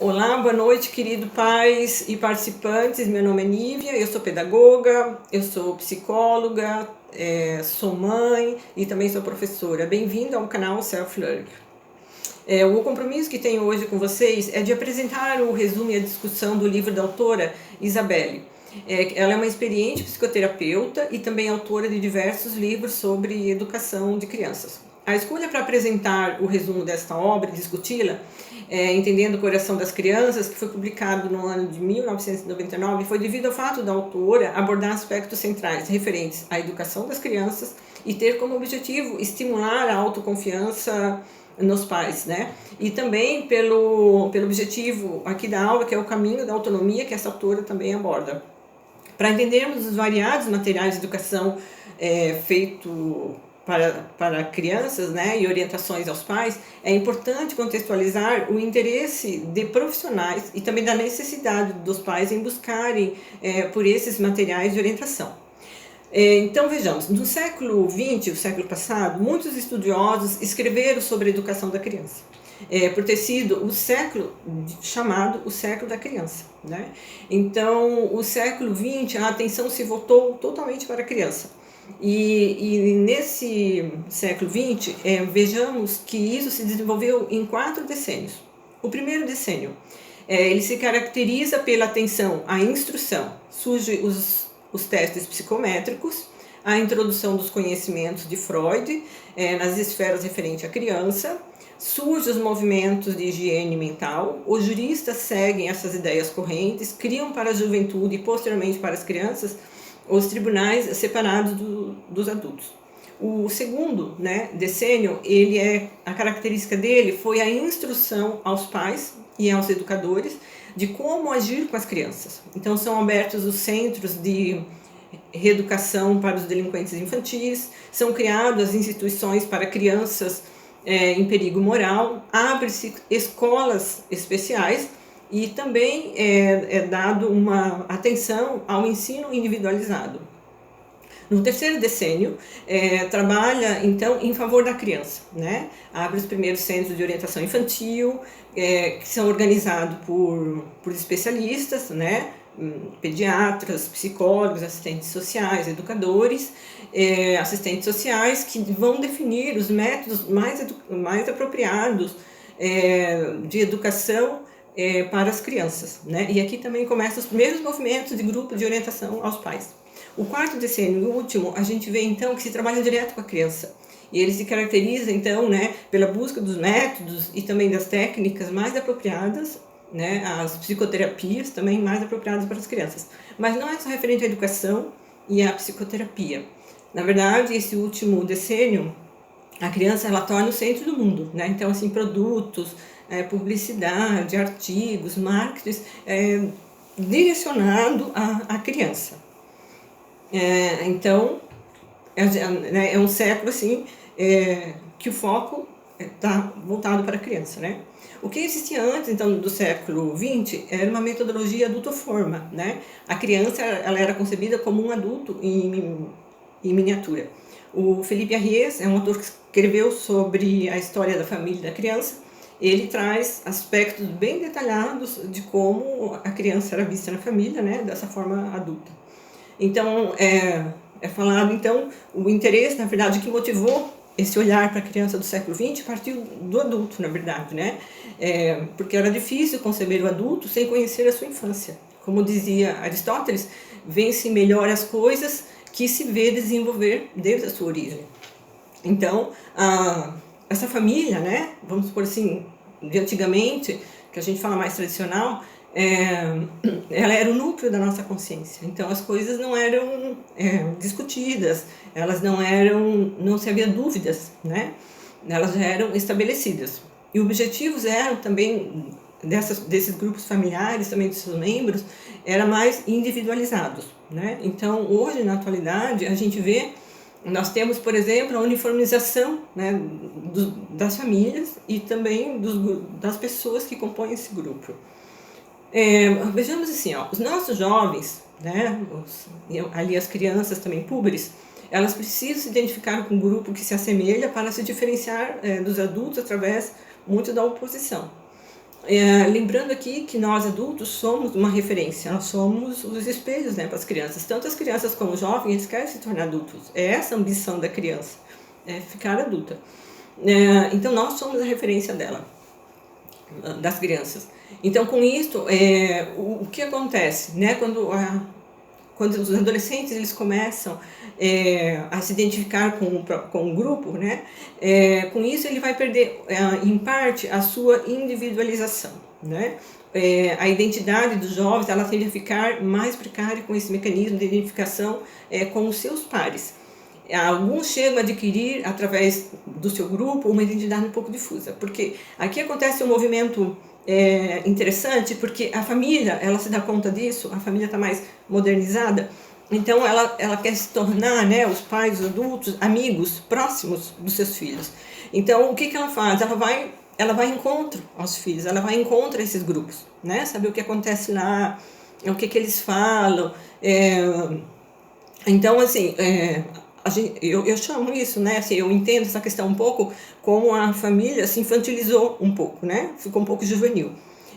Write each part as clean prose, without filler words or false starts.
Olá, boa noite, querido pais e participantes. Meu nome é Nívia, eu sou pedagoga, eu sou psicóloga, sou mãe e também sou professora. Bem-vindo ao canal Self Learning. O compromisso que tenho hoje com vocês é de apresentar o resumo e a discussão do livro da autora Isabelle. Ela é uma experiente psicoterapeuta e também autora de diversos livros sobre educação de crianças. A escolha para apresentar o resumo desta obra e discuti-la, Entendendo o Coração das Crianças, que foi publicado no ano de 1999, foi devido ao fato da autora abordar aspectos centrais referentes à educação das crianças e ter como objetivo estimular a autoconfiança nos pais, né? E também pelo objetivo aqui da aula, que é o caminho da autonomia, que essa autora também aborda. Para entendermos os variados materiais de educação feito para crianças, né, e orientações aos pais, é importante contextualizar o interesse de profissionais e também da necessidade dos pais em buscarem por esses materiais de orientação. Então vejamos, no século XX, o século passado, muitos estudiosos escreveram sobre a educação da criança, por ter sido o século chamado o século da criança, né? Então, o século XX, a atenção se voltou totalmente para a criança. E nesse século XX, vejamos que isso se desenvolveu em 4 decênios. O primeiro decênio, ele se caracteriza pela atenção à instrução. Surgem os testes psicométricos, a introdução dos conhecimentos de Freud nas esferas referentes à criança, surgem os movimentos de higiene mental, os juristas seguem essas ideias correntes, criam para a juventude e posteriormente para as crianças os tribunais separados dos adultos. O segundo, né, decênio, a característica dele foi a instrução aos pais e aos educadores de como agir com as crianças. Então são abertos os centros de reeducação para os delinquentes infantis, são criadas as instituições para crianças em perigo moral, abre-se escolas especiais e também é dado uma atenção ao ensino individualizado. No terceiro decênio, trabalha então em favor da criança, né? Abre os primeiros centros de orientação infantil, que são organizados por especialistas, né? Pediatras, psicólogos, assistentes sociais, educadores, assistentes sociais, que vão definir os métodos mais apropriados de educação para as crianças, né? E aqui também começam os primeiros movimentos de grupo de orientação aos pais. O quarto decênio e o último, a gente vê então que se trabalha direto com a criança. E ele se caracteriza então, né, pela busca dos métodos e também das técnicas mais apropriadas, né, as psicoterapias também mais apropriadas para as crianças. Mas não é só referente à educação e à psicoterapia. Na verdade, esse último decênio, a criança ela torna o centro do mundo, né? Então, assim, produtos, publicidade, artigos, marketing, direcionado à criança. Então, é um século assim, que o foco está voltado para a criança, né? O que existia antes, então, do século XX, era uma metodologia adultoforma, né? A criança ela era concebida como um adulto em miniatura. O Felipe Arries é um autor que escreveu sobre a história da família e da criança. Ele traz aspectos bem detalhados de como a criança era vista na família, né? Dessa forma adulta. Então, é falado, então, o interesse, na verdade, que motivou esse olhar para a criança do século XX partiu do adulto, na verdade, né? Porque era difícil conceber o adulto sem conhecer a sua infância. Como dizia Aristóteles, vê-se melhor as coisas que se vê desenvolver desde a sua origem. Então, essa família, né? Vamos supor assim, de antigamente, que a gente fala mais tradicional, ela era o núcleo da nossa consciência. Então as coisas não eram discutidas, elas não se havia dúvidas, né? Elas já eram estabelecidas. E objetivos eram também desses grupos familiares, também dos seus membros, eram mais individualizados, né? Então hoje, na atualidade, a gente vê, nós temos, por exemplo, a uniformização, né, das famílias e também das pessoas que compõem esse grupo. Vejamos assim, os nossos jovens, né, ali as crianças também púberes, elas precisam se identificar com um grupo que se assemelha para se diferenciar dos adultos através muito da oposição. Lembrando aqui que nós adultos somos uma referência, nós somos os espelhos, né, para as crianças. Tanto as crianças como os jovens, eles querem se tornar adultos. É essa a ambição da criança, é ficar adulta. Então nós somos a referência dela, das crianças. Então com isso, o que acontece, né, quando os adolescentes eles começam a se identificar com o grupo, né? Com isso ele vai perder, em parte, a sua individualização, né? A identidade dos jovens ela tende a ficar mais precária com esse mecanismo de identificação com os seus pares. Alguns chegam a adquirir, através do seu grupo, uma identidade um pouco difusa, porque aqui acontece um movimento interessante, porque a família, ela se dá conta disso, a família está mais modernizada, então ela quer se tornar, né, os pais, os adultos, amigos próximos dos seus filhos. Então, o que ela faz? Ela vai em encontro aos filhos, ela vai em encontro a esses grupos, né, saber o que acontece lá, o que eles falam. Então, assim, eu chamo isso, né? Assim, eu entendo essa questão um pouco como a família se infantilizou um pouco, né? Ficou um pouco juvenil.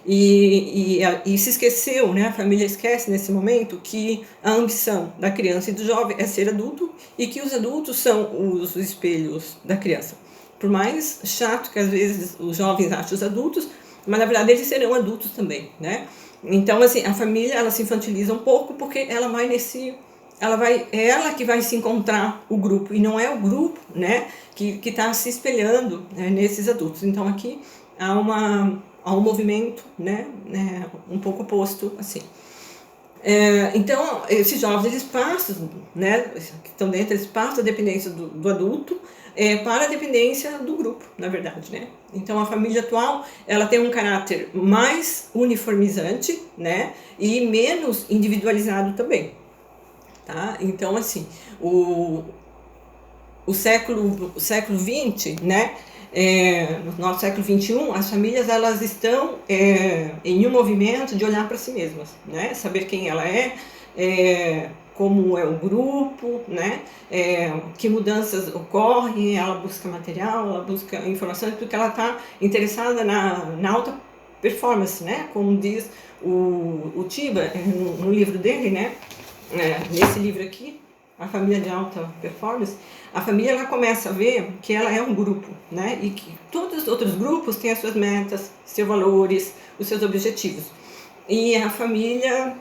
E se esqueceu, né? A família esquece nesse momento que a ambição da criança e do jovem é ser adulto e que os adultos são os espelhos da criança. Por mais chato que às vezes os jovens acham os adultos, mas na verdade eles serão adultos também, né? Então, assim, a família ela se infantiliza um pouco porque ela vai é ela que vai se encontrar o grupo e não é o grupo, né, que está se espelhando, né, nesses adultos. Então aqui há um movimento, né, um pouco oposto assim. Então esses jovens eles passam, né, que estão dentro, eles passam a dependência do adulto para a dependência do grupo, na verdade, né. Então a família atual ela tem um caráter mais uniformizante, né, e menos individualizado também. Tá? Então, assim, o século XX, né, no nosso século XXI, as famílias elas estão em um movimento de olhar para si mesmas, né, saber quem ela como é o grupo, né, que mudanças ocorrem, ela busca material, ela busca informações, porque ela está interessada na alta performance, né, como diz o Tiba no livro dele, né, nesse livro aqui, A Família de Alta Performance, a família ela começa a ver que ela é um grupo, né? E que todos os outros grupos têm as suas metas, seus valores, os seus objetivos. E a família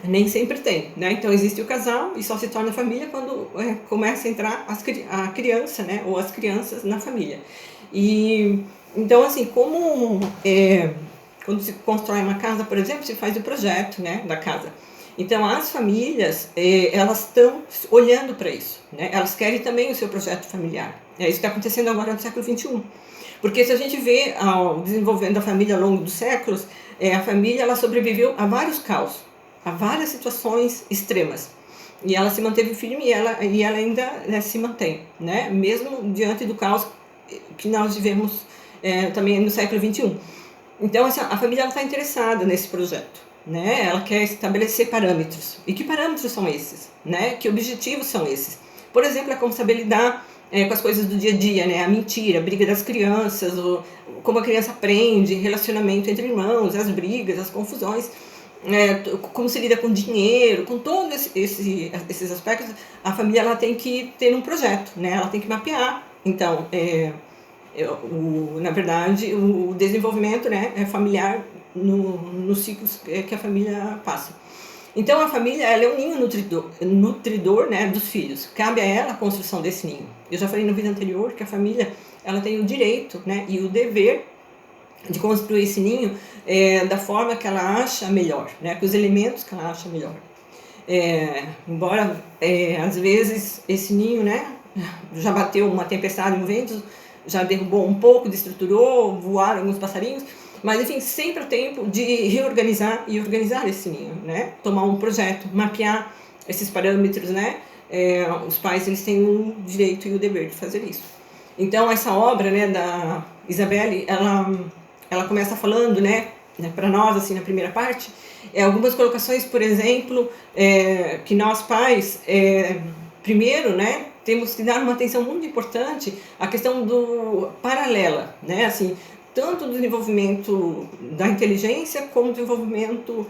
nem sempre tem, né? Então existe o casal e só se torna família quando começa a entrar a criança, né? Ou as crianças na família. E então, assim, quando se constrói uma casa, por exemplo, se faz o projeto, né, da casa. Então, as famílias, elas estão olhando para isso, né? Elas querem também o seu projeto familiar. É isso que está acontecendo agora no século XXI. Porque se a gente vê o desenvolvimento da família ao longo dos séculos, a família ela sobreviveu a vários caos, a várias situações extremas. E ela se manteve firme e ela ainda, né, se mantém, né? Mesmo diante do caos que nós vivemos também no século XXI. Então, a família está interessada nesse projeto. Né? Ela quer estabelecer parâmetros. E que parâmetros são esses? Né? Que objetivos são esses? Por exemplo, é como saber lidar com as coisas do dia a dia, né? A mentira, a briga das crianças, como a criança aprende, relacionamento entre irmãos, as brigas, as confusões, como se lida com dinheiro, com todos esses aspectos. A família ela tem que ter um projeto, né? Ela tem que mapear. Então, na verdade, o desenvolvimento, né, familiar nos ciclos que a família passa. Então, a família ela é um ninho nutridor, né, dos filhos. Cabe a ela a construção desse ninho. Eu já falei no vídeo anterior que a família ela tem o direito, né, e o dever de construir esse ninho da forma que ela acha melhor, né, com os elementos que ela acha melhor. Embora, às vezes, esse ninho, né, já bateu uma tempestade, um vento, já derrubou um pouco, destruturou, voaram alguns passarinhos, mas enfim, sempre é tempo de reorganizar e organizar esse ninho, né? Tomar um projeto, mapear esses parâmetros, né? Os pais eles têm o direito e o dever de fazer isso. Então essa obra, né, da Isabelle, ela começa falando, né, para nós assim na primeira parte, algumas colocações, por exemplo, que nós pais, primeiro, né, temos que dar uma atenção muito importante à questão do paralela, né, assim, tanto do desenvolvimento da inteligência como do desenvolvimento